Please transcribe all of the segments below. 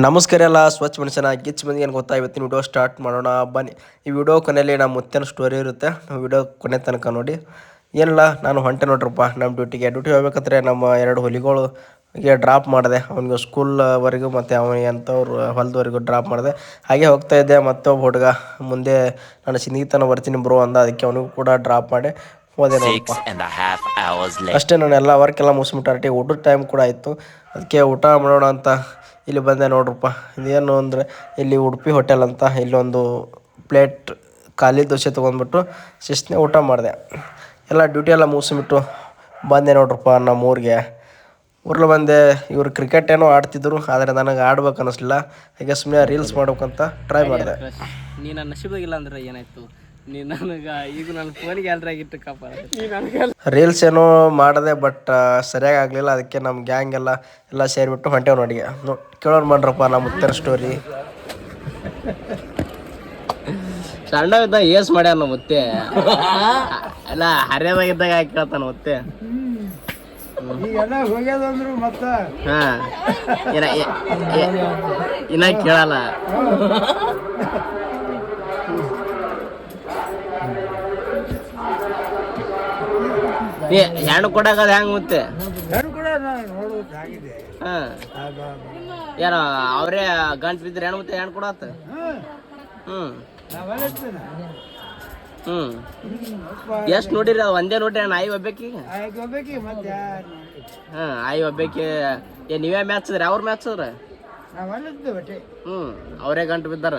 ನಮಸ್ಕಾರ ಎಲ್ಲ ಸ್ವಚ್ಛ ಮನುಷ್ಯನ ಗಿಚ್ ಮಂದಿಗೆ ಏನು ಗೊತ್ತಾ ಇವತ್ತಿನ ವಿಡಿಯೋ ಸ್ಟಾರ್ಟ್ ಮಾಡೋಣ ಬನ್ನಿ. ಈ ವಿಡಿಯೋ ಕೊನೆಯಲ್ಲಿ ನಮ್ಮ ಮುತ್ತಿನ ಸ್ಟೋರಿ ಇರುತ್ತೆ, ವಿಡಿಯೋ ಕೊನೆ ತನಕ ನೋಡಿ. ಏನಿಲ್ಲ, ನಾನು ಹೊಂಟೆ ನೋಡ್ರಪ್ಪ ನಮ್ಮ ಡ್ಯೂಟಿಗೆ ಹೋಗ್ಬೇಕಂದ್ರೆ ನಮ್ಮ 2 ಹುಲಿಗಳು ಡ್ರಾಪ್ ಮಾಡಿದೆ. ಅವನಿಗೆ ಸ್ಕೂಲ್ವರೆಗೂ ಮತ್ತು ಅವನಿಗೆ ಎಂಥವ್ರು ಹೊಲದವರೆಗೂ ಡ್ರಾಪ್ ಮಾಡಿದೆ. ಹಾಗೆ ಹೋಗ್ತಾ ಇದ್ದೆ, ಮತ್ತೊಬ್ಬ ಹುಡುಗ ಮುಂದೆ ನಾನು ಸಿಂಧಿತನ ಬರ್ತೀನಿ ಬ್ರೋ ಅಂದ, ಅದಕ್ಕೆ ಅವನಿಗೂ ಕೂಡ ಡ್ರಾಪ್ ಮಾಡಿ ಹೋದೆ ನೋಡಪ್ಪ. ಅಷ್ಟೇ, ನಾನು ಎಲ್ಲ ವರ್ಕ್ ಎಲ್ಲ ಮುಗಿಸ್ಬಿಟ್ಟು ಊಟದ ಟೈಮ್ ಕೂಡ ಆಯಿತು. ಅದಕ್ಕೆ ಊಟ ಮಾಡೋಣ ಅಂತ ಇಲ್ಲಿ ಬಂದೆ ನೋಡ್ರಪ್ಪ. ಇದೇನು ಅಂದರೆ ಇಲ್ಲಿ ಉಡುಪಿ ಹೋಟೆಲ್ ಅಂತ, ಇಲ್ಲೊಂದು ಪ್ಲೇಟ್ ಖಾಲಿ ದೋಸೆ ತೊಗೊಂಡ್ಬಿಟ್ಟು ಶಿಸ್ತನೇ ಊಟ ಮಾಡಿದೆ. ಎಲ್ಲ ಡ್ಯೂಟಿ ಎಲ್ಲ ಮುಗಿಸ್ಬಿಟ್ಟು ಬಂದೆ ನೋಡ್ರಪ್ಪ ನಮ್ಮ ಊರಿಗೆ ಬಂದೆ. ಇವರು ಕ್ರಿಕೆಟ್ ಏನೋ ಆಡ್ತಿದ್ರು, ಆದರೆ ನನಗೆ ಆಡ್ಬೇಕು ಅನ್ನಿಸ್ಲಿಲ್ಲ. ಹಾಗೆ ಸುಮ್ಮನೆ ರೀಲ್ಸ್ ಮಾಡ್ಬೇಕಂತ ಟ್ರೈ ಮಾಡಿದೆ. ನೀ ನನ್ನ ನಶೀಬಾಗಿಲ್ಲ ಅಂದ್ರೆ ಏನಾಯ್ತು, ನೀ ನನಗೆ ಈಗ ನನ್ನ ಫೋನಿಗೆ ಎಲ್ರಾಗಿಟ್ಟು ಕಾಪಾಡ. ರೀಲ್ಸ್ ಏನೋ ಮಾಡಿದೆ, ಬಟ್ ಸರಿಯಾಗಿ ಆಗಲಿಲ್ಲ. ಅದಕ್ಕೆ ನಮ್ಮ ಗ್ಯಾಂಗ್ ಎಲ್ಲ ಸೇರಿಬಿಟ್ಟು ಹೊಂಟೇವು ನೋಡಿ. ಕೇಳೋಣ ಮಾಡ್ರಪ್ಪ ನಮ್ಮ ಮುತ್ತರ ಸ್ಟೋರಿ. ಸಣ್ಣವಿದ್ದಾಗ ಏಸ್ ಮಾಡ್ಯಾನ ಮುತ್ತೆ, ಎಲ್ಲ ಹರಿಯದಾಗಿದ್ದಾಗ ಯಾಕೆ ಕೇಳ್ತಾನ ಮುತ್ತೆ. ಹಾ, ಇನ್ನ ಕೇಳಲ್ಲ. ಹೆಣ್ಣು ಕೊಡಾಕದ ಹೆಂಗ್ ಮತ್ತೆ? ಯಾರ ಅವ್ರೇ ಗಂಟು ಬಿದ್ದರೆ ಹೆಣ್ಣು ಮತ್ತೆ ಹೆಣ್ಣು ಕೊಡತ್ತ? ಎಷ್ಟು ನೋಡಿರಿ? ಅದು ಒಂದೇ ನೋಡ್ರಿ ಅಣ್ಣ. ಆಯಿ ಒಬ್ಬಾಕಿ ಆಯಿ ಒಬ್ಬಾಕಿ. ನೀವೇ ಮ್ಯಾಚ್ದ್ರಿ? ಅವ್ರ ಮ್ಯಾಚ್ದ್ರ? ಅವರೇ ಗಂಟು ಬಿದ್ದಾರ.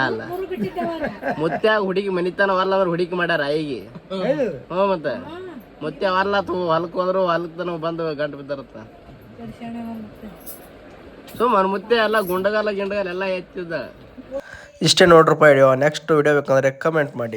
ಅಲ್ಲ ಮುತ್ಯ ಹುಡುಗಿ ಮನಿತನ ವರ್ಲ ಅವ್ರ ಹುಡುಗಿ ಮಾಡ್ಯಾರ ಆಯಿಗೆ. ಮತ್ತೆ ಮುತ್ಯ ವರ್ಲ ಹೊಲಕ್ ಹೋದ್ರು ಹೊಲಕ್ ತನ ಬಂದು ಗಂಟು ಬಿದ್ದಾರತ್ತ. ಸುಮ್ಮನೆ ಮುತ್ಯ ಎಲ್ಲ ಗುಂಡಗಾಲ ಗಿಂಡಗಾಲ ಎಲ್ಲ ಎತ್ತಿದ್ದ. ಇಷ್ಟೇ ನೋಡ್ರಪ್ಪ ವಿಡಿಯೋ. ನೆಕ್ಸ್ಟ್ ವಿಡಿಯೋ ಬೇಕಂದ್ರೆ ಕಮೆಂಟ್ ಮಾಡಿ.